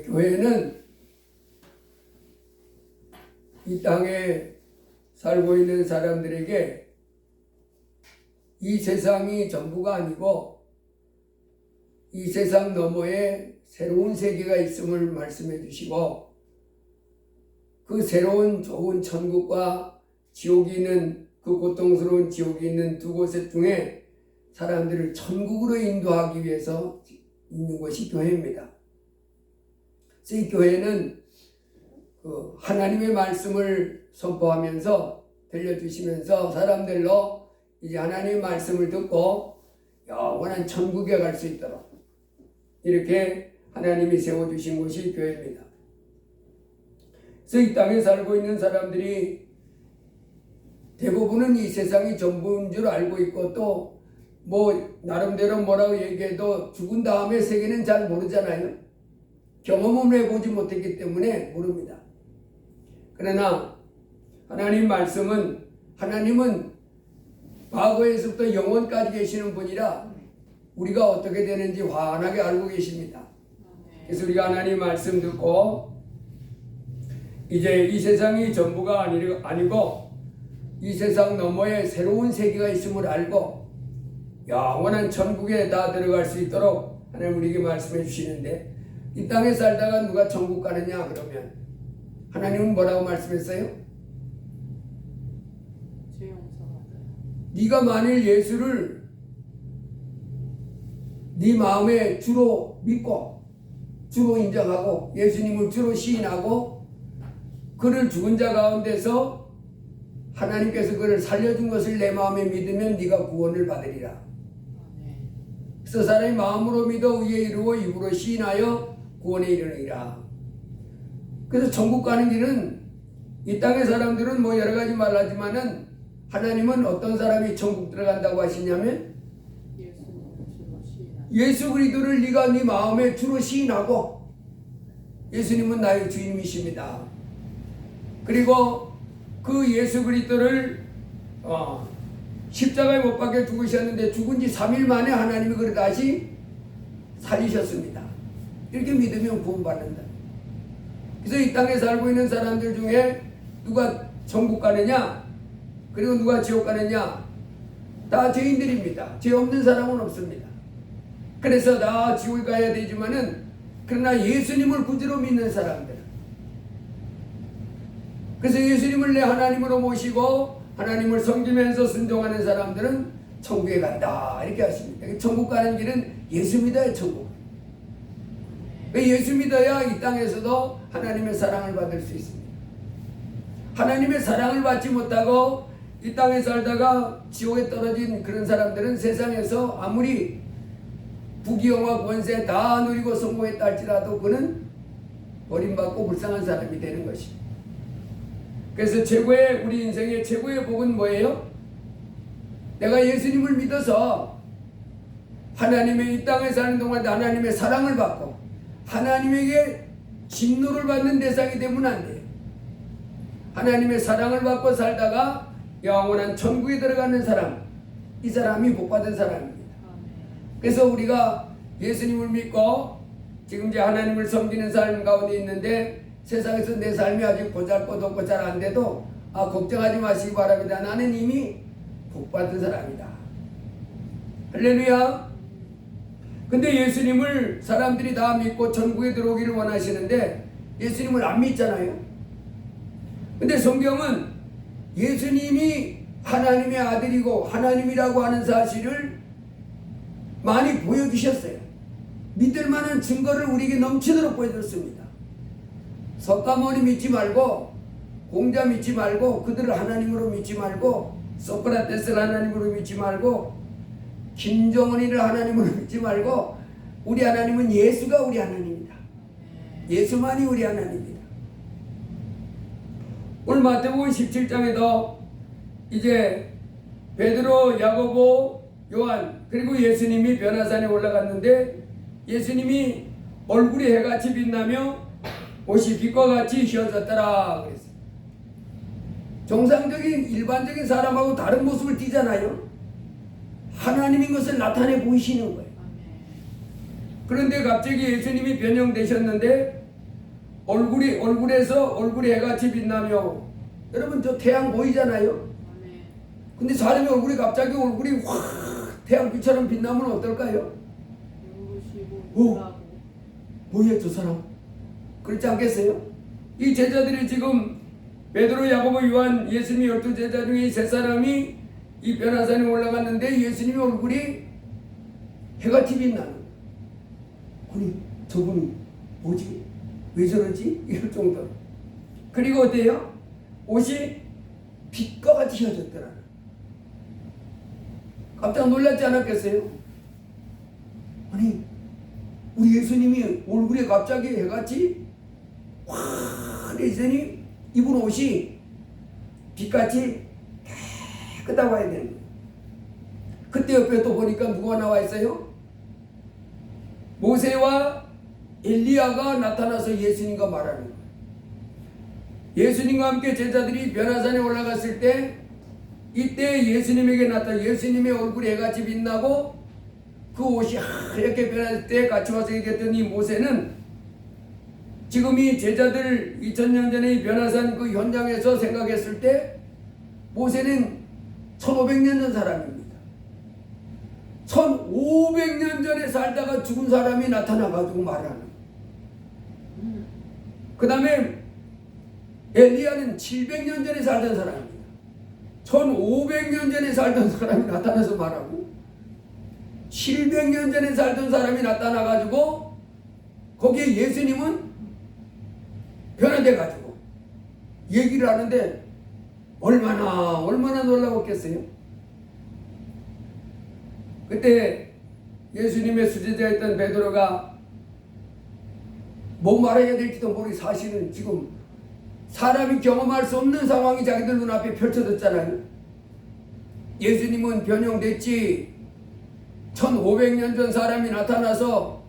교회는 이 땅에 살고 있는 사람들에게 이 세상이 전부가 아니고 이 세상 너머에 새로운 세계가 있음을 말씀해 주시고, 그 새로운 좋은 천국과 지옥이 있는, 그 고통스러운 지옥이 있는 두 곳 중에 사람들을 천국으로 인도하기 위해서 있는 것이 교회입니다. 그래서 이 교회는 그 하나님의 말씀을 선포하면서 들려주시면서 사람들로 이제 하나님의 말씀을 듣고 영원한 천국에 갈 수 있도록 이렇게 하나님이 세워주신 곳이 교회입니다. 그래서 이 땅에 살고 있는 사람들이 대부분은 이 세상이 전부인 줄 알고 있고, 또 뭐 나름대로 뭐라고 얘기해도 죽은 다음에 세계는 잘 모르잖아요. 경험을 해보지 못했기 때문에 모릅니다. 그러나 하나님 말씀은, 하나님은 과거에서부터 영원까지 계시는 분이라 우리가 어떻게 되는지 환하게 알고 계십니다. 그래서 우리가 하나님 말씀 듣고 이제 이 세상이 전부가 아니고 이 세상 너머에 새로운 세계가 있음을 알고 영원한 천국에 다 들어갈 수 있도록 하나님 우리에게 말씀해 주시는데, 이 땅에 살다가 누가 천국 가느냐 그러면 하나님은 뭐라고 말씀했어요? 죄 용서받아요. 네가 만일 예수를 네 마음에 주로 믿고 주로 인정하고 예수님을 주로 시인하고 그를 죽은 자 가운데서 하나님께서 그를 살려준 것을 내 마음에 믿으면 네가 구원을 받으리라. 그래서 사람이 마음으로 믿어 의에 이루어 입으로 시인하여 구원에 이르느니라. 그래서 천국 가는 길은, 이 땅의 사람들은 뭐 여러 가지 말하지만은 하나님은 어떤 사람이 천국 들어간다고 하시냐면 예수 그리스도를 네가 네 마음에 주로 시인하고, 예수님은 나의 주님이십니다. 그리고 그 예수 그리스도를 십자가에 못 박혀 죽으셨는데 죽은 지 3일 만에 하나님이 그를 다시 살리셨습니다. 이렇게 믿으면 구원받는다. 그래서 이 땅에 살고 있는 사람들 중에 누가 천국 가느냐, 그리고 누가 지옥 가느냐, 다 죄인들입니다. 죄 없는 사람은 없습니다. 그래서 다 지옥에 가야 되지만은, 그러나 예수님을 구주로 믿는 사람들, 그래서 예수님을 내 하나님으로 모시고 하나님을 섬기면서 순종하는 사람들은 천국에 간다 이렇게 하십니다. 천국 가는 길은 예수 믿어야 천국. 예수 믿어야 이 땅에서도 하나님의 사랑을 받을 수 있습니다. 하나님의 사랑을 받지 못하고 이 땅에 살다가 지옥에 떨어진 그런 사람들은 세상에서 아무리 부귀영화 권세 다 누리고 성공했다 할지라도 그는 버림받고 불쌍한 사람이 되는 것입니다. 그래서 우리 인생의 최고의 복은 뭐예요? 내가 예수님을 믿어서 하나님의 이 땅에 사는 동안 하나님의 사랑을 받고 하나님에게 진노를 받는 대상이 되면 안 돼요. 하나님의 사랑을 받고 살다가 영원한 천국에 들어가는 사람, 이 사람이 복받은 사람입니다. 그래서 우리가 예수님을 믿고 지금 이제 하나님을 섬기는 삶 가운데 있는데, 세상에서 내 삶이 아직 보잘것없고 잘 안 돼도 걱정하지 마시기 바랍니다. 나는 이미 복받은 사람이다. 할렐루야. 근데 예수님을 사람들이 다 믿고 천국에 들어오기를 원하시는데 예수님을 안 믿잖아요. 근데 성경은 예수님이 하나님의 아들이고 하나님이라고 하는 사실을 많이 보여주셨어요. 믿을 만한 증거를 우리에게 넘치도록 보여줬습니다. 석가모니 믿지 말고, 공자 믿지 말고, 그들을 하나님으로 믿지 말고, 소크라테스를 하나님으로 믿지 말고, 김정은이를 하나님으로 믿지 말고, 우리 하나님은 예수가 우리 하나님입니다. 예수만이 우리 하나님입니다. 오늘 마태복음 17장에도 이제 베드로, 야고보, 요한 그리고 예수님이 변화산에 올라갔는데, 예수님이 얼굴이 해같이 빛나며 옷이 빛과 같이 휘어졌더라 그랬어요. 정상적인 일반적인 사람하고 다른 모습을 띠잖아요. 하나님인 것을 나타내 보이시는 거예요. 그런데 갑자기 예수님이 변형되셨는데 얼굴에서 얼굴이 해같이 빛나며, 여러분 저 태양 보이잖아요. 근데 사람의 얼굴이 갑자기 얼굴이 확 태양빛처럼 빛나면 어떨까요? 뭐야 저 사람? 그렇지 않겠어요? 이 제자들이 지금 베드로, 야고보, 요한, 예수님이 12제자 중에 이 세 사람이 이 변화산에 올라갔는데 예수님의 얼굴이 해같이 빛나는, 아니 저분이 뭐지? 왜 저러지? 이럴 정도로. 그리고 어때요? 옷이 빛과 같이 휘어졌더라. 깜짝 놀랐지 않았겠어요? 아니 우리 예수님이 얼굴에 갑자기 해같이 환해지더니 입은 옷이 빛같이 깨끗하고 해야 되는 거예요. 그때 옆에 또 보니까 누가 나와 있어요? 모세와 엘리야가 나타나서 예수님과 말하는 거예요. 예수님과 함께 제자들이 변화산에 올라갔을 때, 이때 예수님에게 나타나 예수님의 얼굴이 해같이 빛나고 그 옷이 하얗게 변할 때 같이 와서 얘기했더니, 모세는 지금 이 제자들 2000년 전에 이 변화산 그 현장에서 생각했을 때 모세는 1500년 전 사람입니다. 1500년 전에 살다가 죽은 사람이 나타나가지고 말하는. 그 다음에 엘리야는 700년 전에 살던 사람입니다. 1500년 전에 살던 사람이 나타나서 말하고, 700년 전에 살던 사람이 나타나가지고 거기에 예수님은 변화돼가지고 얘기를 하는데 얼마나 놀라웠겠어요? 그때 예수님의 수제자였던 베드로가 뭐 말해야 될지도 모르게, 사실은 지금 사람이 경험할 수 없는 상황이 자기들 눈앞에 펼쳐졌잖아요. 예수님은 변형됐지, 1500년 전 사람이 나타나서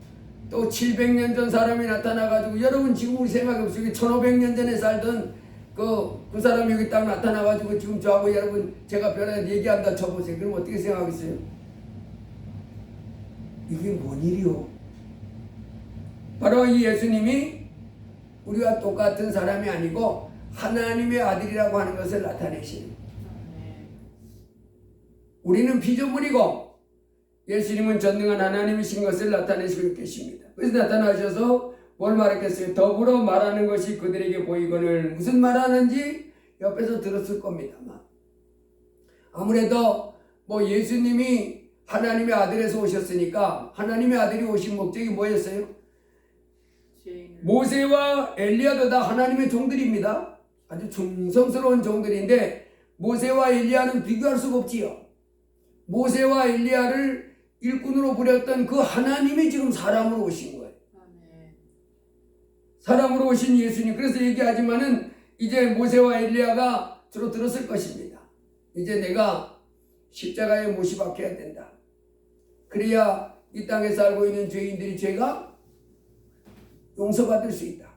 또 700년 전 사람이 나타나가지고, 여러분 지금 우리 생각해보세요. 1500년 전에 살던 그 사람이 여기 딱 나타나가지고 지금 저하고 여러분 제가 변화해 얘기한다 쳐보세요. 그럼 어떻게 생각하겠어요? 이게 뭔 일이요? 바로 이 예수님이 우리와 똑같은 사람이 아니고 하나님의 아들이라고 하는 것을 나타내시는, 우리는 피조물이고 예수님은 전능한 하나님이신 것을 나타내시고 계십니다. 그래서 나타나셔서 뭘 말했겠어요? 더불어 말하는 것이 그들에게 보이거늘, 무슨 말하는지 옆에서 들었을 겁니다. 아무래도 뭐 예수님이 하나님의 아들에서 오셨으니까 하나님의 아들이 오신 목적이 뭐였어요? 모세와 엘리야도 다 하나님의 종들입니다. 아주 충성스러운 종들인데 모세와 엘리야는 비교할 수가 없지요. 모세와 엘리야를 일꾼으로 부렸던 그 하나님이 지금 사람으로 오신 거예요. 사람으로 오신 예수님. 그래서 얘기하지만은 이제 모세와 엘리야가 주로 들었을 것입니다. 이제 내가 십자가에 못이 박혀야 된다. 그래야 이 땅에 살고 있는 죄인들이 죄가 용서받을 수 있다.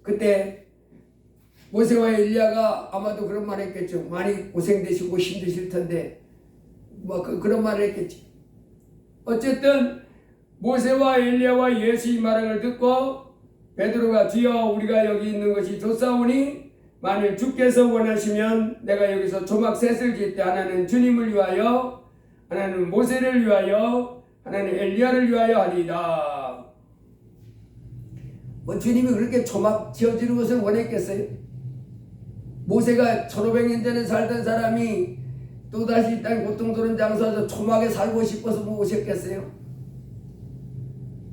그때 모세와 엘리야가 아마도 그런 말 했겠죠. 많이 고생되시고 힘드실 텐데 뭐 그런 말을 했겠지. 어쨌든 모세와 엘리야와 예수의 말을 듣고 베드로가 주여 우리가 여기 있는 것이 좋사오니 만일 주께서 원하시면 내가 여기서 조막 셋을 짓되 하나는 주님을 위하여, 하나는 모세를 위하여, 하나는 엘리야를 위하여 하리이다. 뭐 주님이 그렇게 조막 지어지는 것을 원했겠어요? 모세가 1500년 전에 살던 사람이 또다시 이 땅에 고통스러운 장소에서 초막에 살고 싶어서 뭐 오셨겠어요?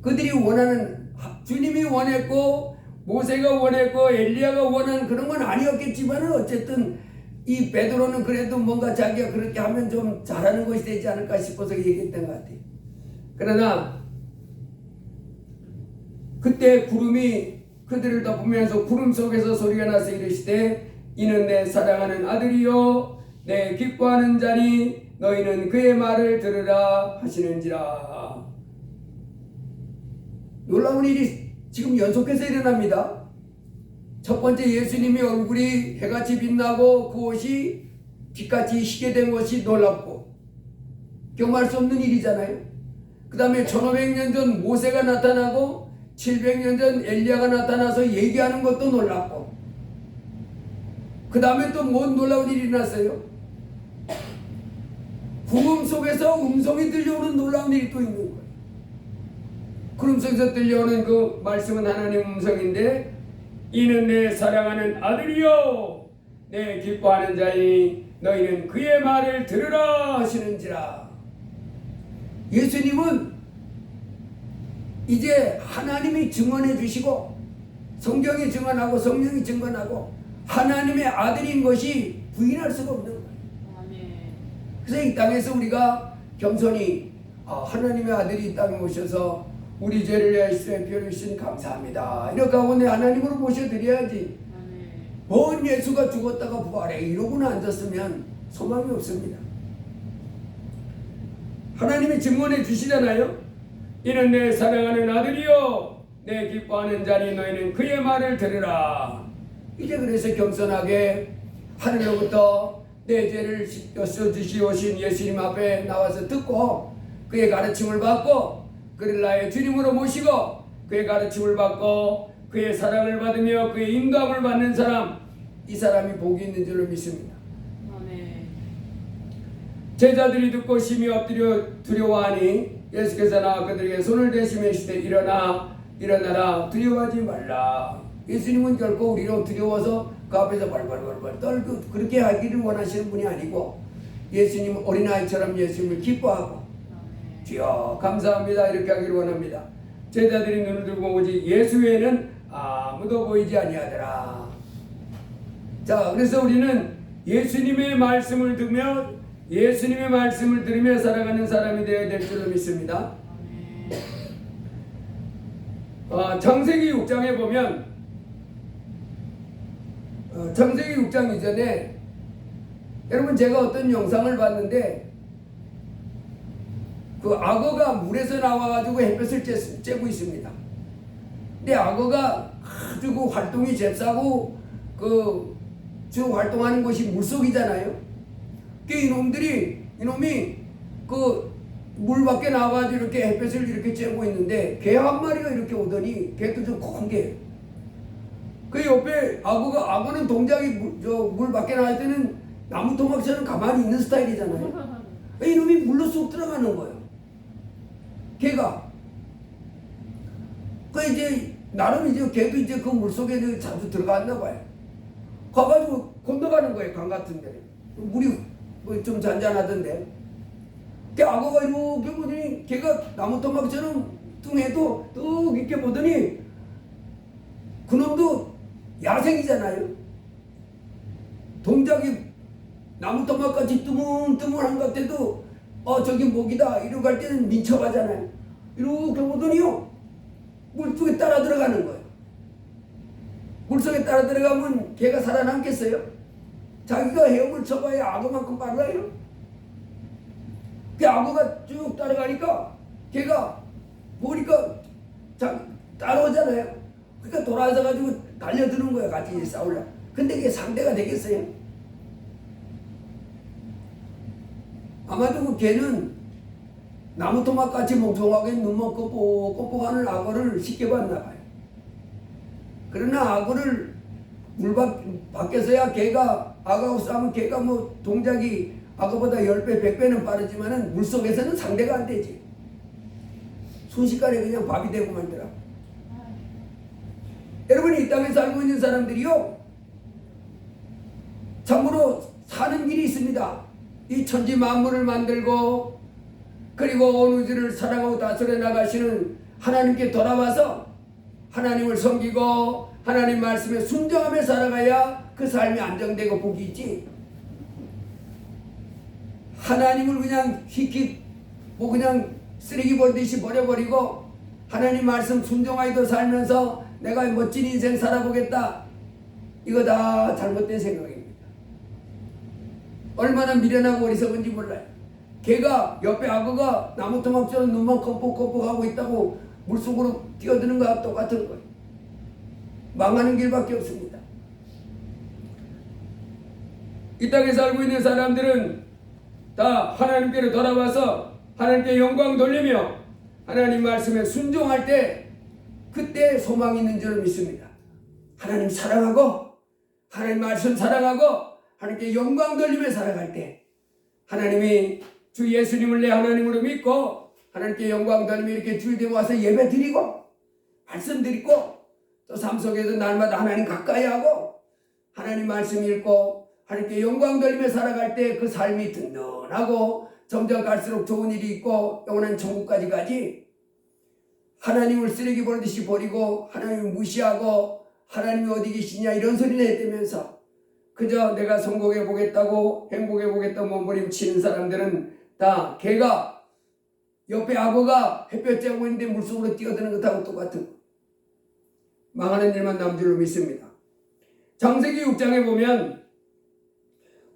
그들이 원하는, 주님이 원했고 모세가 원했고 엘리야가 원하는 그런 건 아니었겠지만 어쨌든 이 베드로는 그래도 뭔가 자기가 그렇게 하면 좀 잘하는 것이 되지 않을까 싶어서 얘기했던 것 같아요. 그러나 그때 구름이 그들을 덮으면서 구름 속에서 소리가 나서 이르시되 이는 내 사랑하는 아들이요 내 기뻐하는 자니 너희는 그의 말을 들으라 하시는지라. 놀라운 일이 지금 연속해서 일어납니다. 첫 번째, 예수님의 얼굴이 해같이 빛나고 그 옷이 빛같이 희게 된 것이 놀랍고 경험할 수 없는 일이잖아요. 그 다음에 1500년 전 모세가 나타나고 700년 전 엘리야가 나타나서 얘기하는 것도 놀랍고, 그 다음에 또 뭔 놀라운 일이 났어요? 구름 속에서 음성이 들려오는 놀라운 일이 또 있는 거예요. 구름 속에서 들려오는 그 말씀은 하나님 음성인데, 이는 내 사랑하는 아들이요 내 기뻐하는 자니 너희는 그의 말을 들으라 하시는지라. 예수님은 이제 하나님이 증언해 주시고 성경이 증언하고 성령이 증언하고 하나님의 아들인 것이 부인할 수가 없는 거예요. 그래서 이 땅에서 우리가 겸손히 하나님의 아들이 이 땅에 오셔서 우리 죄를 위하여 십자가에 피 흘리시니 감사합니다, 이렇게 하고 내 하나님으로 모셔드려야지. 뭔 예수가 죽었다가 부활해 이러고는 앉았으면 소망이 없습니다. 하나님이 증언해 주시잖아요. 이는 내 사랑하는 아들이요 내 기뻐하는 자니 너희는 그의 말을 들으라. 이제 그래서 겸손하게 하늘로부터 내 죄를 씻어주시오신 예수님 앞에 나와서 듣고 그의 가르침을 받고 그를 나의 주님으로 모시고 그의 가르침을 받고 그의 사랑을 받으며 그의 인도함을 받는 사람, 이 사람이 복이 있는 줄로 믿습니다. 아멘. 제자들이 듣고 심히 엎드려 두려워하니 예수께서 나와 그들에게 손을 대시며 이르시되 일어나라 두려워하지 말라. 예수님은 결코 우리로 두려워서 그 앞에서 발발발발 떨고 그렇게 하기를 원하시는 분이 아니고, 예수님은 어린아이처럼 예수님을 기뻐하고 주여 감사합니다 이렇게 하기를 원합니다. 제자들이 눈을 들고 오지 예수 외에는 아무도 보이지 아니하더라. 자, 그래서 우리는 예수님의 말씀을 듣며 예수님의 말씀을 들으며 살아가는 사람이 되어야 될 줄로 믿습니다. 창세기 6장에 보면 창세기 6장 이전에 여러분 제가 어떤 영상을 봤는데 그 악어가 물에서 나와가지고 햇볕을 쬐고 있습니다. 근데 악어가 아주 그 활동이 잽싸고 그 주 활동하는 곳이 물속이잖아요. 그 이놈이 그 물 밖에 나와가지고 이렇게 햇볕을 이렇게 쬐고 있는데 개 한 마리가 이렇게 오더니 개도 좀 큰 게. 그 옆에 악어는 동작이 물 밖에 나갈 때는 나무 토막처럼 가만히 있는 스타일이잖아요. 이놈이 물로 쏙 들어가는 거예요. 개가. 그 이제 나름 이제 개도 이제 그 물 속에 자주 들어갔나 봐요. 가가지고 건너가는 거예요. 강 같은 데. 물이 좀 잔잔하던데. 그 악어가 이렇게 보더니 걔가 나무 토막처럼 뚱해도 뚝 이렇게 보더니 그놈도 야생이잖아요. 동작이 나무 토막같이 뜨문뜨문한 것 같아도 저기 목이다 이러고 갈 때는 민첩하잖아요. 이렇게 보더니요 물속에 따라 들어가는 거예요. 물속에 따라 들어가면 걔가 살아남겠어요? 자기가 헤엄을 쳐봐야 악어만큼 빨라요. 그 악어가 쭉 따라가니까 걔가 보니까 따라오잖아요. 그러니까 돌아서 가지고 달려드는 거야. 같이 싸우려고. 근데 그게 상대가 되겠어요? 아마도 그 개는 나무 토막같이 멍청하게 눈만 껌뻑껌뻑하는 악어를 쉽게 봤나 봐요. 그러나 악어를 물 밖에서야 개가 악어하고 싸우면 개가 뭐 동작이 악어보다 10배 100배는 빠르지만은 물속에서는 상대가 안 되지. 순식간에 그냥 밥이 되고 말더라. 여러분이 이 땅에 살고 있는 사람들이요 참으로 사는 길이 있습니다. 이 천지 만물을 만들고 그리고 온 우주를 사랑하고 다스려 나가시는 하나님께 돌아와서 하나님을 섬기고 하나님 말씀에 순종하며 살아가야 그 삶이 안정되고 복이 있지. 하나님을 그냥 그냥 쓰레기 버리듯이 버려버리고 하나님 말씀 순종하기도 살면서 내가 멋진 인생 살아보겠다. 이거 다 잘못된 생각입니다. 얼마나 미련하고 어리석은지 몰라요. 걔가 옆에 악어가 나무 토막처럼 눈만 껌뻑껌뻑하고 있다고 물속으로 뛰어드는 거와 똑같은 거예요. 망하는 길밖에 없습니다. 이 땅에 살고 있는 사람들은 다 하나님께로 돌아와서 하나님께 영광 돌리며 하나님 말씀에 순종할 때 그때 소망이 있는 줄 믿습니다. 하나님 사랑하고 하나님 말씀 사랑하고 하나님께 영광 돌리며 살아갈 때 하나님이 주 예수님을 내 하나님으로 믿고 하나님께 영광 돌리며 이렇게 주일에 와서 예배 드리고 말씀 드리고 또 삶 속에서 날마다 하나님 가까이 하고 하나님 말씀 읽고 하나님께 영광 돌리며 살아갈 때 그 삶이 든든하고 점점 갈수록 좋은 일이 있고 영원한 천국까지 가지, 하나님을 쓰레기 버리듯이 버리고 하나님을 무시하고 하나님이 어디 계시냐 이런 소리 내대면서 그저 내가 성공해 보겠다고 행복해 보겠다고 몸부림치는 사람들은 다 개가 옆에 악어가 햇볕 쬐고 있는데 물속으로 뛰어드는 것하고 똑같은 망하는 일만 남은 줄로 믿습니다. 창세기 6장에 보면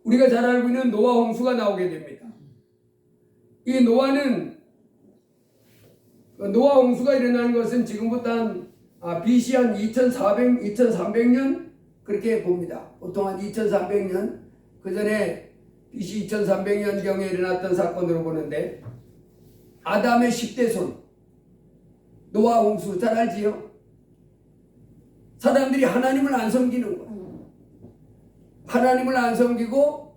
우리가 잘 알고 있는 노아 홍수가 나오게 됩니다. 이 노아 홍수가 일어나는 것은 지금부터 한 BC 한 2300년 그렇게 봅니다. 보통 한 2300년 그 전에 BC 2300년경에 일어났던 사건으로 보는데, 아담의 10대 손 노아 홍수 잘 알지요? 사람들이 하나님을 안 섬기는 거예요. 하나님을 안 섬기고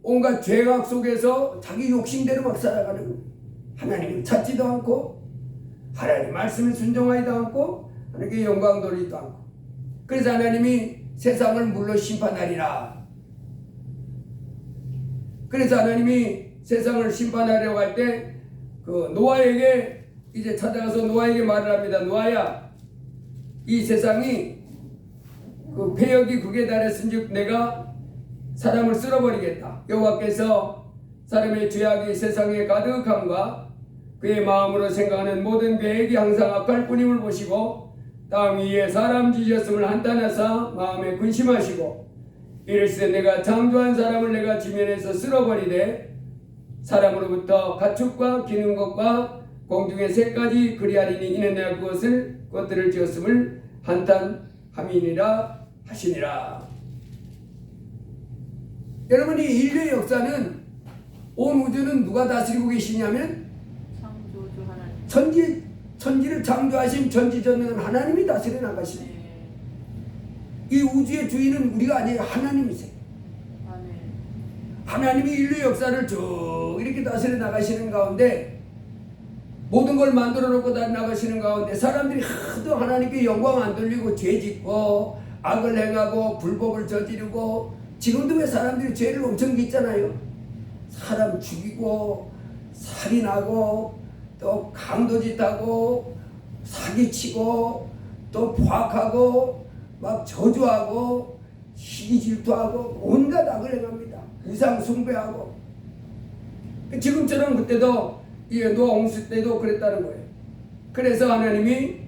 온갖 죄악 속에서 자기 욕심대로 막 살아가는 거예요. 하나님을 찾지도 않고 하나님 말씀을 순종하지도 않고 하나님께 영광 돌리지도 않고. 그래서 하나님이 세상을 물로 심판하리라. 그래서 하나님이 세상을 심판하려고 할 때 그 노아에게 이제 찾아가서 노아에게 말을 합니다. 노아야, 이 세상이 그 폐역이 극에 달했은즉 내가 사람을 쓸어버리겠다. 여호와께서 사람의 죄악이 세상에 가득함과 그의 마음으로 생각하는 모든 계획이 항상 악할 뿐임을 보시고 땅 위에 사람 지으셨음을 한탄하사 마음에 근심하시고 이르시되 내가 창조한 사람을 내가 지면에서 쓸어버리되 사람으로부터 가축과 기는 것과 공중의 새까지 그리하리니 이는 내가 그것들을 지었음을 한탄함이니라 하시니라. 여러분, 이 인류의 역사는 온 우주는 누가 다스리고 계시냐면 창조주 하나님. 천지를 창조하신 전지전능한 하나님이 다스려 나가십니다. 이 우주의 주인은 우리가 아니에요. 하나님이세요. 하나님이 인류 역사를 쭉 이렇게 다스려 나가시는 가운데, 모든 걸 만들어 놓고 나가시는 가운데 사람들이 하도 하나님께 영광 안 돌리고 죄 짓고 악을 행하고 불법을 저지르고, 지금도 왜 사람들이 죄를 엄청 짓잖아요. 사람 죽이고 살인하고 또 강도짓하고 사기치고 또 포악하고 막 저주하고 시기질투하고 온갖 악을 행합니다. 우상 숭배하고. 지금처럼 그때도 노아 홍수 때도 그랬다는 거예요. 그래서 하나님이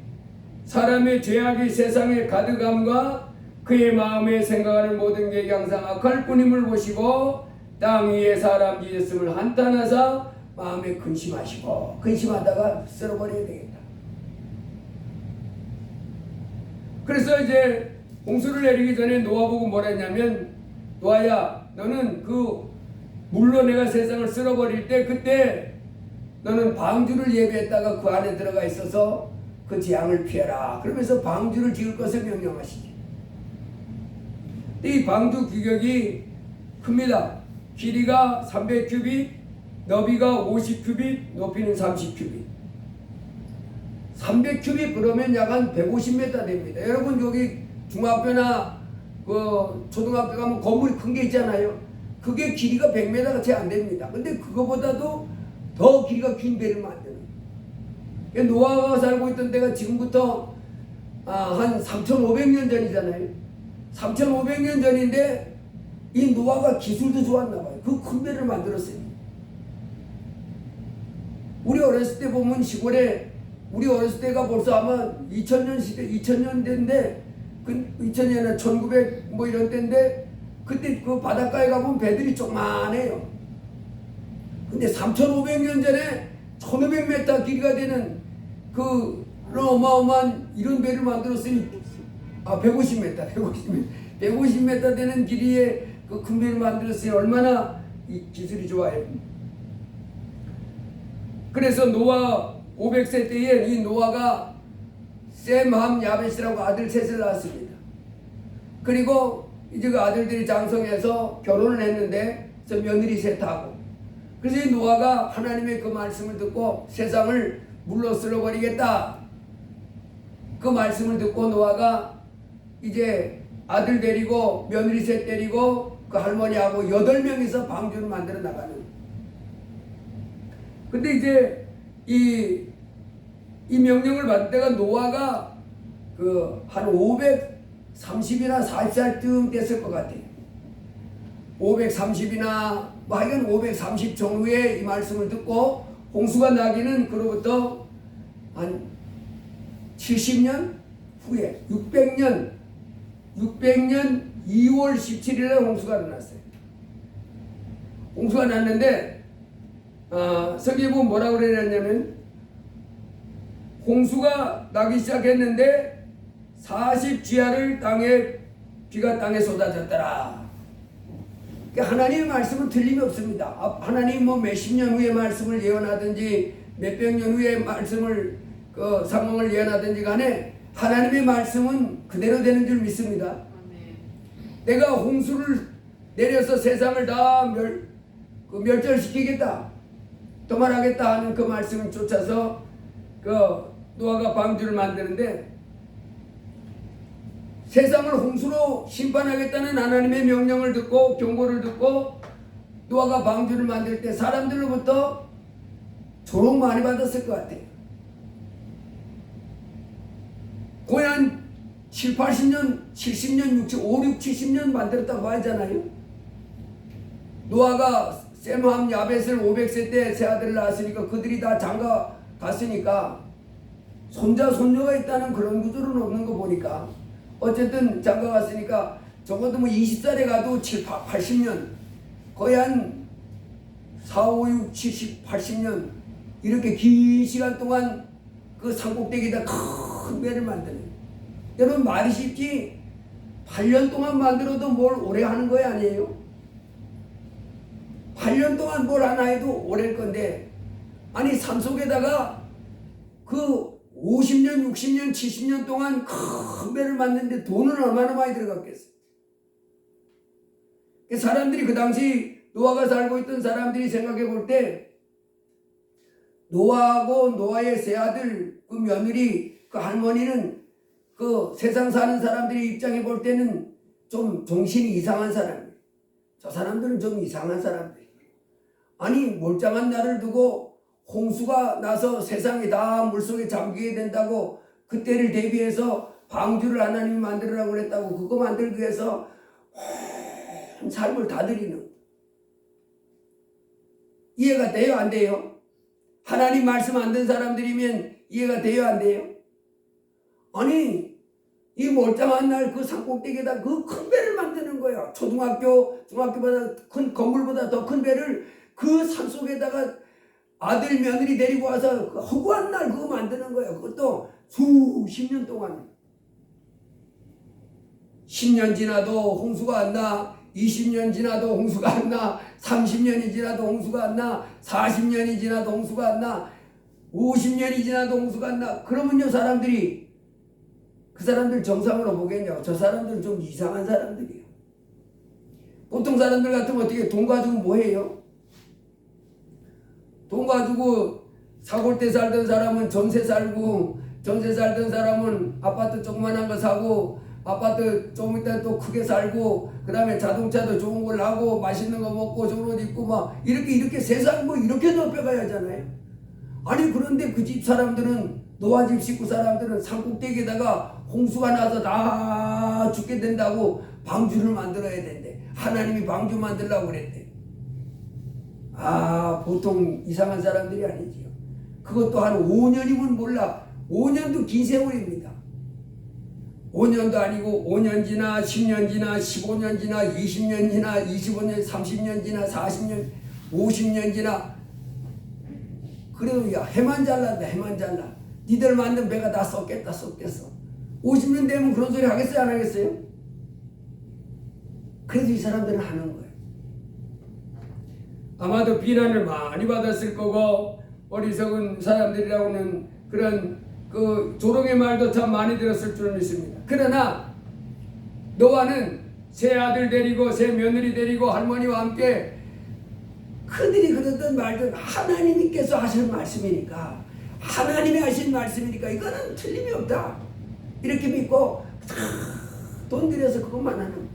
사람의 죄악이 세상에 가득함과 그의 마음에 생각하는 모든 게 항상 악할 뿐임을 보시고 땅 위에 사람 지으셨음을 한탄하사 마음에 근심하시고, 근심하다가 쓸어버려야 되겠다. 그래서 이제 홍수를 내리기 전에 노아 보고 뭐라 했냐면, 노아야, 너는 그 물로 내가 세상을 쓸어버릴 때 그때 너는 방주를 예배했다가 그 안에 들어가 있어서 그 재앙을 피해라. 그러면서 방주를 지을 것을 명령하시지. 이 방주 규격이 큽니다. 길이가 300규빗, 너비가 50규빗, 높이는 30규빗. 300규빗 그러면 약 한 150m 됩니다. 여러분, 여기 중학교나 그 초등학교 가면 건물이 큰 게 있잖아요. 그게 길이가 100m가 채 안 됩니다. 근데 그거보다도 더 길이가 긴 배를 만드는. 노아가 살고 있던 데가 지금부터 한 3,500년 전이잖아요. 3,500년 전인데 이 노아가 기술도 좋았나 봐요. 그 큰 배를 만들었어요. 우리 어렸을 때 보면 시골에, 우리 어렸을 때가 벌써 아마 2000년 시대, 2000년대인데, 2000년이나 1900 뭐 이런 때인데, 그때 그 바닷가에 가보면 배들이 조그만해요. 근데 3,500년 전에 1,500m 길이가 되는 그 어마어마한 이런 배를 만들었으니, 150m 되는 길이의 그 큰 배를 만들었으니 얼마나 이 기술이 좋아요. 그래서 노아 500세 때에 이 노아가 셈, 함, 야벳이라고 아들 셋을 낳았습니다. 그리고 이제 그 아들들이 장성해서 결혼을 했는데 저 며느리 셋하고, 그래서 이 노아가 하나님의 그 말씀을 듣고 세상을 물로 쓸어버리겠다, 그 말씀을 듣고 노아가 이제 아들 데리고 며느리 셋 데리고 그 할머니하고 8명이서 방주를 만들어 나가는 거예요. 근데 이제 이 명령을 받을 때가 노아가 그 한 530이나 40살쯤 됐을 것 같아요. 530이나 뭐 하여간 530 정도에 이 말씀을 듣고 홍수가 나기는 그로부터 한 70년 후에 600년 2월 17일에 홍수가 일어났어요. 홍수가 났는데 성경에 보면 뭐라고 그랬냐면 홍수가 나기 시작했는데 40지하를 비가 땅에 쏟아졌더라. 하나님의 말씀은 틀림이 없습니다. 하나님 뭐 몇십 년 후의 말씀을 예언하든지 몇백 년 후의 말씀을 그 상황을 예언하든지 간에 하나님의 말씀은 그대로 되는 줄 믿습니다. 내가 홍수를 내려서 세상을 다 멸절시키겠다, 도말하겠다 하는 그 말씀을 쫓아서 그 노아가 방주를 만드는데, 세상을 홍수로 심판하겠다는 하나님의 명령을 듣고 경고를 듣고 노아가 방주를 만들 때 사람들로부터 조롱 많이 받았을 것 같아요. 거의 한 7, 80년, 70년, 60, 5, 6, 70년 만들었다고 하잖아요. 노아가 셈, 함, 야벳을 500세 때 세 아들을 낳았으니까 그들이 다 장가 갔으니까 손자, 손녀가 있다는 그런 구조는 없는 거 보니까 어쨌든 장가 갔으니까 적어도 뭐 20살에 가도 7, 80년, 거의 한 4, 5, 6, 70, 80년 이렇게 긴 시간 동안 그 산꼭대기에다 큰 배를 만드는. 여러분 말이 쉽지 8년 동안 만들어도 뭘 오래 하는 거야 아니에요? 8년 동안 뭘 하나 해도 오래일 건데, 아니 산속에다가 그 50년, 60년, 70년 동안 큰 배를 만드는데 돈은 얼마나 많이 들어갔겠어요? 사람들이 그 당시 노아가 살고 있던 사람들이 생각해 볼 때 노아하고 노아의 세 아들, 그 며느리, 그 할머니는 그 세상 사는 사람들이 입장해 볼 때는 좀 정신이 이상한 사람이에요. 저 사람들은 좀 이상한 사람들이에요. 아니 몰장한 나를 두고 홍수가 나서 세상이 다 물속에 잠기게 된다고 그때를 대비해서 방주를 하나님이 만들으라고 그랬다고 그거 만들기 위해서 온 삶을 다 드리는. 이해가 돼요 안 돼요? 하나님 말씀 안 듣는 사람들이면 이해가 돼요 안 돼요? 아니 이 멀쩡한 날 그 산꼭대기에다 그 큰 배를 만드는 거야. 중학교보다 큰 건물보다 더 큰 배를 그 산속에다가 아들 며느리 데리고 와서 그 허구한 날 그거 만드는 거야. 그것도 수십 년 동안. 10년 지나도 홍수가 안 나, 20년 지나도 홍수가 안 나, 30년이 지나도 홍수가 안 나, 40년이 지나도 홍수가 안 나, 50년이 지나도 홍수가 안 나. 그러면요 사람들이 그 사람들 정상으로 보겠냐고. 저 사람들은 좀 이상한 사람들이에요. 보통 사람들 같으면 어떻게 돈 가지고 뭐 해요? 돈 가지고 사골 때 살던 사람은 전세 살고, 전세 살던 사람은 아파트 조그만한 거 사고, 아파트 좀 이따 또 크게 살고, 그 다음에 자동차도 좋은 걸 하고, 맛있는 거 먹고, 좋은 옷 입고, 막 이렇게 세상 뭐 이렇게 높여가야 하잖아요. 아니 그런데 그 집 사람들은, 노아 집 식구 사람들은 산꼭대기에다가 홍수가 나서 다 죽게 된다고 방주를 만들어야 된대. 하나님이 방주 만들라고 그랬대. 아 보통 이상한 사람들이 아니지요. 그것도 한 5년이면 몰라. 5년도 긴 세월입니다. 5년도 아니고 5년 지나 10년 지나 15년 지나 20년 지나 25년 30년 지나 40년 50년 지나. 그래도 야 해만 잘난다 해만 잘나. 니들 만든 배가 다 썩겠다 썩겠어. 50년 되면 그런 소리 하겠어요 안 하겠어요? 그래도 이 사람들은 하는 거예요. 아마도 비난을 많이 받았을 거고 어리석은 사람들이라고는 그런 그 조롱의 말도 참 많이 들었을 줄 믿습니다. 그러나 노아는 새 아들 데리고 새 며느리 데리고 할머니와 함께 그들이 그러던 말든 하나님께서 하신 말씀이니까, 하나님이 하신 말씀이니까 이거는 틀림이 없다 이렇게 믿고 돈 들여서 그것만 하는 거예요.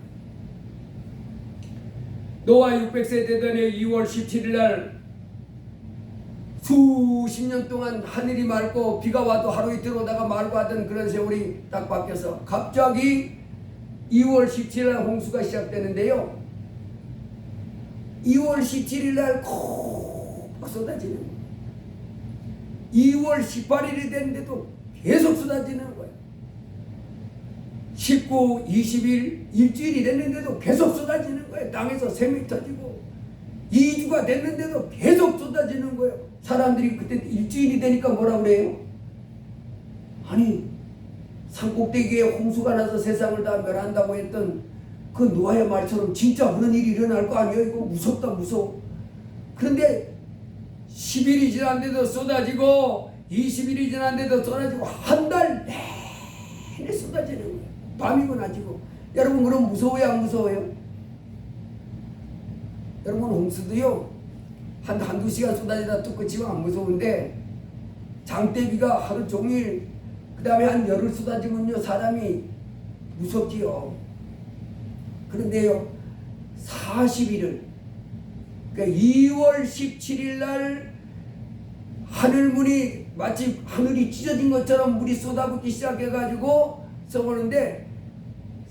노아 600세 되던 해 2월 17일 날 수십 년 동안 하늘이 맑고 비가 와도 하루 이틀 오다가 말고 하던 그런 세월이 딱 바뀌어서 갑자기 2월 17일 날 홍수가 시작되는데요. 2월 17일 날 콕 쏟아지는 거예요. 2월 18일이 됐는데도 계속 쏟아지는 거예요. 19, 20일 일주일이 됐는데도 계속 쏟아지는 거예요. 땅에서 샘이 터지고 2주가 됐는데도 계속 쏟아지는 거예요. 사람들이 그때 일주일이 되니까 뭐라 그래요? 아니 산꼭대기에 홍수가 나서 세상을 다 멸한다고 했던 그 노아의 말처럼 진짜 그런 일이 일어날 거 아니에요? 이거 무섭다 무서워. 그런데 10일이 지났는데도 쏟아지고 20일이 지났는데도 쏟아지고 한 달 내내 쏟아지는 거예요. 밤이고 낮이고. 여러분 그럼 무서워요 안 무서워요? 여러분 홍수도요 한두 시간 쏟아지다 또 끝이면 안 무서운데 장대비가 하루 종일 그 다음에 한 열흘 쏟아지면요 사람이 무섭지요. 그런데요 40일을 그러니까 2월 17일 날 하늘문이 마치 하늘이 찢어진 것처럼 물이 쏟아붓기 시작해가지고 써보는데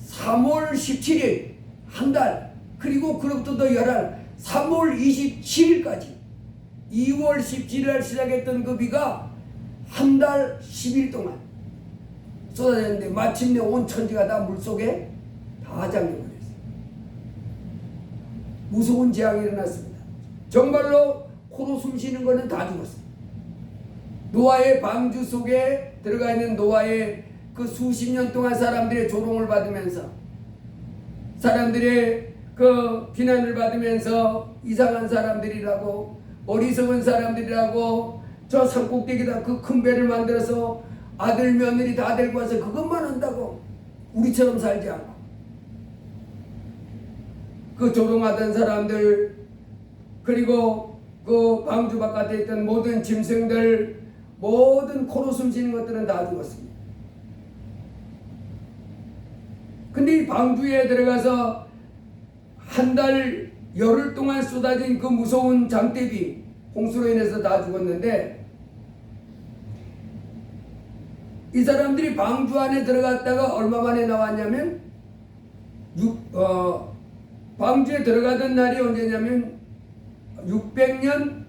3월 17일 한 달 그리고 그로부터 더 열흘 3월 27일까지 2월 17일 날 시작했던 그 비가 한 달 10일 동안 쏟아졌는데 마침내 온 천지가 다 물속에 다 잠겨버렸어요. 무서운 재앙이 일어났습니다. 정말로 코로 숨쉬는 거는 다 죽었어요. 노아의 방주 속에 들어가 있는 노아의 그 수십 년 동안 사람들의 조롱을 받으면서 사람들의 그 비난을 받으면서 이상한 사람들이라고 어리석은 사람들이라고 저 산꼭대기다 그 큰 배를 만들어서 아들 며느리 다 데리고 와서 그것만 한다고 우리처럼 살지 않고 그 조롱하던 사람들 그리고 그 방주 바깥에 있던 모든 짐승들 모든 코로 숨쉬는 것들은 다 죽었습니다. 근데 이 방주에 들어가서 한 달 열흘 동안 쏟아진 그 무서운 장대비 홍수로 인해서 다 죽었는데 이 사람들이 방주 안에 들어갔다가 얼마 만에 나왔냐면 방주에 들어가던 날이 언제냐면 600년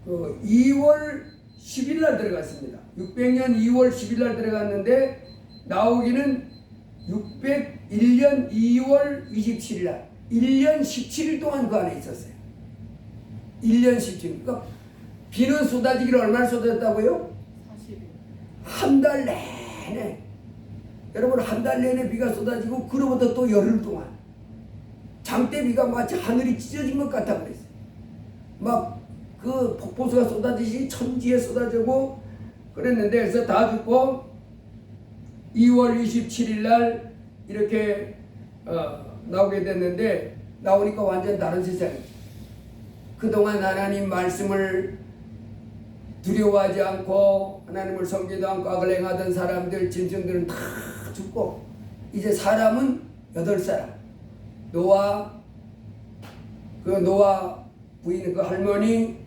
2월 10일 날 들어갔습니다. 600년 2월 10일 날 들어갔는데 나오기는 601년 2월 27일 날 1년 17일 동안 그 안에 있었어요. 1년 17일. 그러니까 비는 쏟아지기를 얼마나 쏟았다고요? 40일. 한 달 내내. 여러분 한 달 내내 비가 쏟아지고 그로부터 또 열흘 동안 장대비가 마치 하늘이 찢어진 것 같아 그랬어요. 막 그 폭포수가 쏟아지시 천지에 쏟아지고 그랬는데 그래서 다 죽고 2월 27일 날 이렇게 나오게 됐는데 나오니까 완전 다른 세상이죠. 그동안 하나님 말씀을 두려워하지 않고 하나님을 섬기도 않고 악을 행하던 사람들 짐승들은 다 죽고 이제 사람은 8사람 노아 부인 그 할머니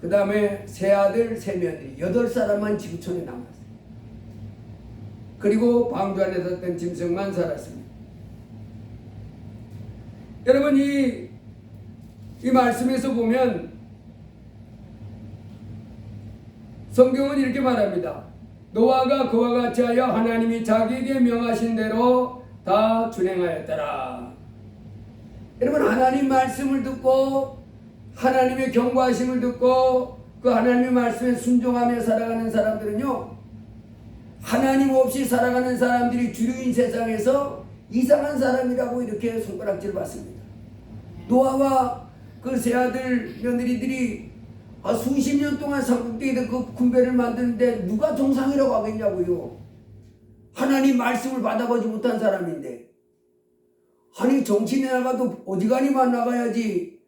그 다음에 세 아들 세 며느리 8사람만 지구촌에 남았어요. 그리고 방주 안에 섰던 짐승만 살았습니다. 여러분 이 말씀에서 보면 성경은 이렇게 말합니다. 노아가 그와 같이 하여 하나님이 자기에게 명하신 대로 다 준행하였더라. 여러분 하나님 말씀을 듣고 하나님의 경고하심을 듣고 그 하나님의 말씀에 순종하며 살아가는 사람들은요 하나님 없이 살아가는 사람들이 주류인 세상에서 이상한 사람이라고 이렇게 손가락질 받습니다. 노아와 그 세 아들 며느리들이 수십 년 동안 삼국대에다 그 군배를 만드는데 누가 정상이라고 하겠냐고요. 하나님 말씀을 받아보지 못한 사람인데. 아니 정치인에 나가도 어지간히만 나가야지.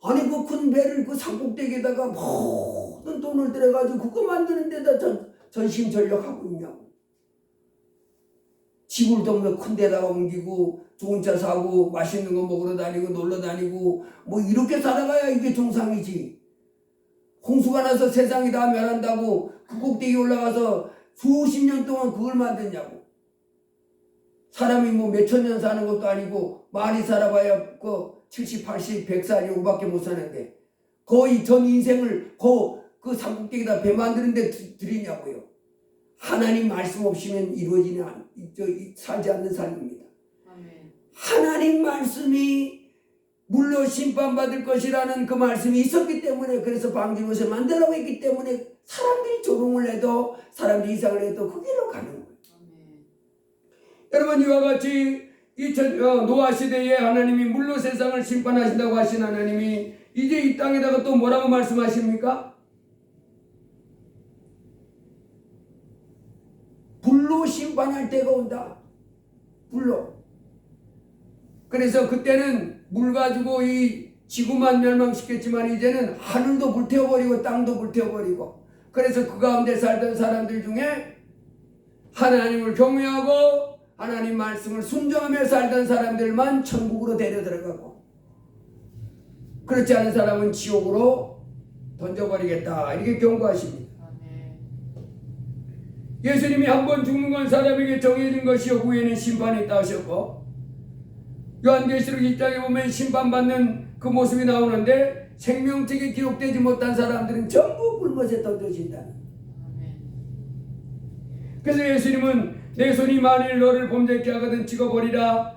아니 그 큰 배를 그 삼국대에다가 모든 돈을 들여가지고 그거 만드는 데다 전심전력하고 있냐고. 지불도 뭐 큰 데다가 옮기고 좋은 차 사고 맛있는 거 먹으러 다니고 놀러 다니고 뭐 이렇게 살아가야 이게 정상이지. 홍수가 나서 세상이 다 멸한다고 그 꼭대기 올라가서 수십 년 동안 그걸 만드냐고. 사람이 뭐 몇천 년 사는 것도 아니고 많이 살아봐야 그 70, 80, 100살 요거밖에 못 사는데 거의 전 인생을 그 삼국대기다 배 만드는데 들이냐고요. 하나님 말씀 없이면 살지 않는 삶입니다. 아멘. 하나님 말씀이 물로 심판받을 것이라는 그 말씀이 있었기 때문에 그래서 방주못을 만들라고 했기 때문에 사람들이 조롱을 해도 사람들이 이상을 해도 그 길로 가는 거예요. 아멘. 여러분 이와 같이 노아 시대에 하나님이 물로 세상을 심판하신다고 하신 하나님이 이제 이 땅에다가 또 뭐라고 말씀하십니까? 불로 심판할 때가 온다. 불로. 그래서 그때는 물 가지고 이 지구만 멸망시켰지만 이제는 하늘도 불태워버리고 땅도 불태워버리고 그래서 그 가운데 살던 사람들 중에 하나님을 경외하고 하나님 말씀을 순종하며 살던 사람들만 천국으로 데려 들어가고 그렇지 않은 사람은 지옥으로 던져버리겠다 이렇게 경고하십니다. 예수님이 한 번 죽는 건 사람에게 정해진 것이요 후에는 심판이 있다 하셨고 요한계시록 1장에 보면 심판받는 그 모습이 나오는데 생명책에 기록되지 못한 사람들은 전부 불못에 던져진다. 그래서 예수님은 내 손이 만일 너를 범죄케 하거든 찍어버리라.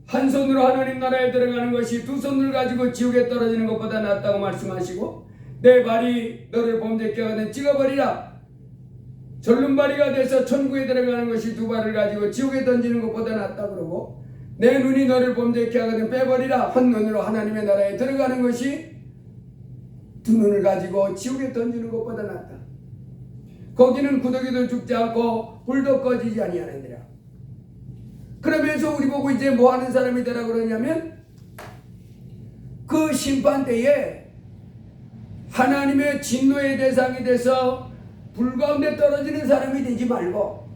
한 손으로 하나님 나라에 들어가는 것이 두 손을 가지고 지옥에 떨어지는 것보다 낫다고 말씀하시고 내 발이 너를 범죄케 하거든 찍어버리라. 절름발이가 돼서 천국에 들어가는 것이 두 발을 가지고 지옥에 던지는 것보다 낫다 그러고 내 눈이 너를 범죄케 하거든 빼버리라. 한 눈으로 하나님의 나라에 들어가는 것이 두 눈을 가지고 지옥에 던지는 것보다 낫다. 거기는 구더기도 죽지 않고 불도 꺼지지 아니하느니라. 그러면서 우리 보고 이제 뭐 하는 사람이 되라 그러냐면 그 심판 때에 하나님의 진노의 대상이 돼서 불 가운데 떨어지는 사람이 되지 말고